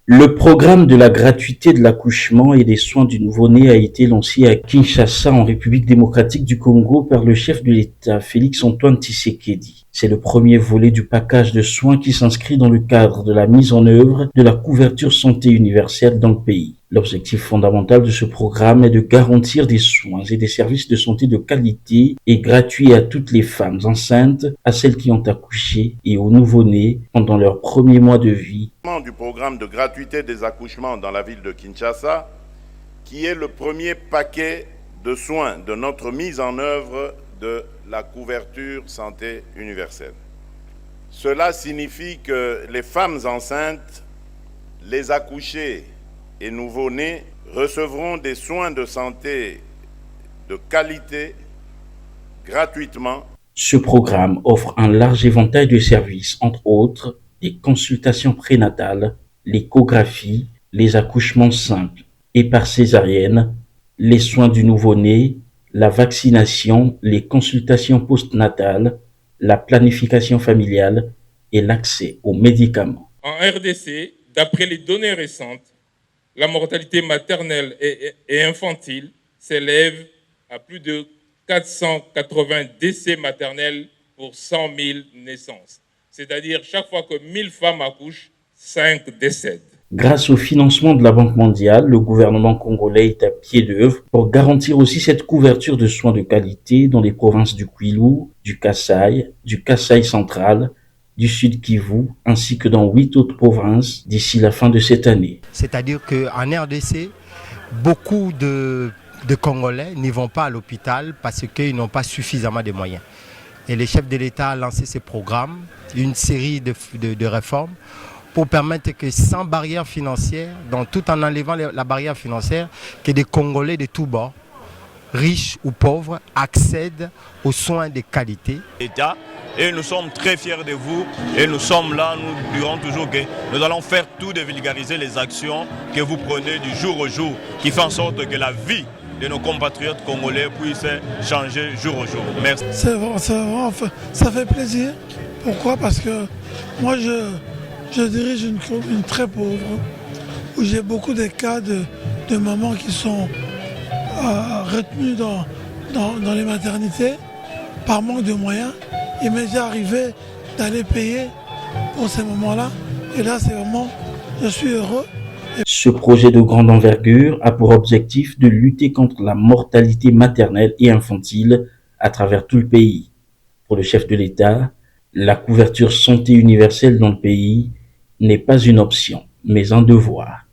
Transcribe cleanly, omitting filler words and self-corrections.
Le programme de la gratuité de l'accouchement et des soins du nouveau-né a été lancé à Kinshasa, en République démocratique du Congo, par le chef de l'État, Félix-Antoine Tshisekedi. C'est le premier volet du package de soins qui s'inscrit dans le cadre de la mise en œuvre de la couverture santé universelle dans le pays. L'objectif fondamental de ce programme est de garantir des soins et des services de santé de qualité et gratuits à toutes les femmes enceintes, à celles qui ont accouché et aux nouveau-nés pendant leurs premiers mois de vie. Du programme de gratuité des accouchements dans la ville de Kinshasa, qui est le premier paquet de soins de notre mise en œuvre de la couverture santé universelle. Cela signifie que les femmes enceintes, les accouchés et nouveau-nés recevront des soins de santé de qualité gratuitement. Ce programme offre un large éventail de services, entre autres des consultations prénatales, l'échographie, les accouchements simples et par césarienne, les soins du nouveau-né, la vaccination, les consultations postnatales, la planification familiale et l'accès aux médicaments. En RDC, d'après les données récentes, la mortalité maternelle et infantile s'élève à plus de 480 décès maternels pour 100 000 naissances. C'est-à-dire chaque fois que 1000 femmes accouchent, 5 décèdent. Grâce au financement de la Banque mondiale, le gouvernement congolais est à pied d'œuvre pour garantir aussi cette couverture de soins de qualité dans les provinces du Kwilu, du Kasaï central, du Sud Kivu, ainsi que dans 8 autres provinces d'ici la fin de cette année. C'est-à-dire qu'en RDC, beaucoup de Congolais n'y vont pas à l'hôpital parce qu'ils n'ont pas suffisamment de moyens. Et le chef de l'État a lancé ces programmes, une série de réformes pour permettre que sans barrière financière, donc tout en enlevant la barrière financière, que des Congolais de tous bords, riches ou pauvres, accèdent aux soins de qualité. Et nous sommes très fiers de vous et nous sommes là, nous dirons toujours que nous allons faire tout de vulgariser les actions que vous prenez du jour au jour, qui font en sorte que la vie de nos compatriotes congolais puisse changer jour au jour. Merci. Ça fait plaisir. Pourquoi? Parce que moi je dirige une commune très pauvre où j'ai beaucoup de cas de mamans qui sont retenues dans les maternités par manque de moyens. Il m'est déjà arrivé d'aller payer pour ces moments-là. Et là, c'est vraiment, je suis heureux. Ce projet de grande envergure a pour objectif de lutter contre la mortalité maternelle et infantile à travers tout le pays. Pour le chef de l'État, la couverture santé universelle dans le pays n'est pas une option, mais un devoir.